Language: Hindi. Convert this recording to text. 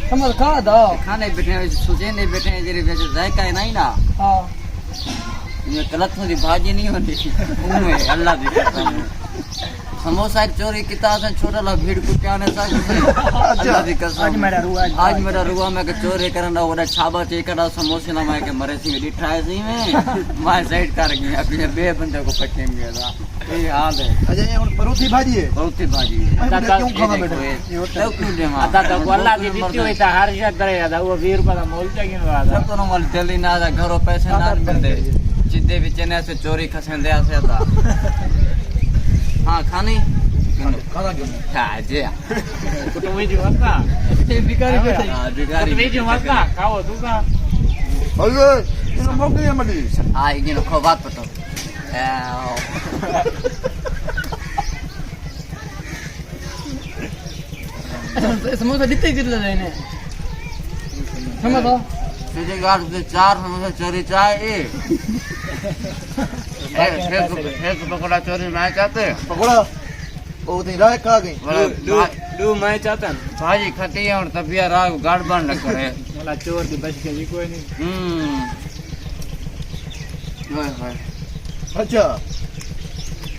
समझ खा दो खाने बैठे हैं सोचे नहीं बैठे हैं जरी वैसे जायका है नहीं ना हां ये गलत थोड़ी भाजी नहीं होती उनमें अल्लाह दी कसम समोसा चोरी किता से छोटा ला भीड़ कुत्याने सा अल्लाह दी कसम आज मेरा रुआ में के चोरी करना ओडा छाबा चेकड़ा समोसे ना मैं के मरे सी दिठाए सी में मैं साइड कर गई अपने बे बंदे को पट्टे में गया ये हाल है अच्छा ये हुन परोठी भाजी है परोठी भाजी दादा क्यों खावा बेटा तो क्यों दे मां दादा को अल्लाह दी दी हुई था हर शय करेगा था वो 20 रुपए का मोल चाहिए वाला सब तो नॉर्मल जल्दी ना जा घरों पैसे ना मिलते जिद्दे भी चने से चोरी खसेंदे आसे था हां खानी खाना क्यों हां जी तो वही जो का ये भिखारी बैठे हां तो बिगाड़ी वही जो का खाओ तू का अरे इन मोके ये मडी हां ये नो खो बात पतो समोसा दिते कितले देने समझ दो तुझे गाड़ से 4 समोसा चोरी चाहे एक पकोड़ा चोरी मैं चाहते पकोड़ा ओ ते राय खा गई दो मैं चाहता भाजी खटी है और तबिया राग गाड़ बन लग करे मला चोर दी बच के भी कोई नहीं ओए होए अच्छा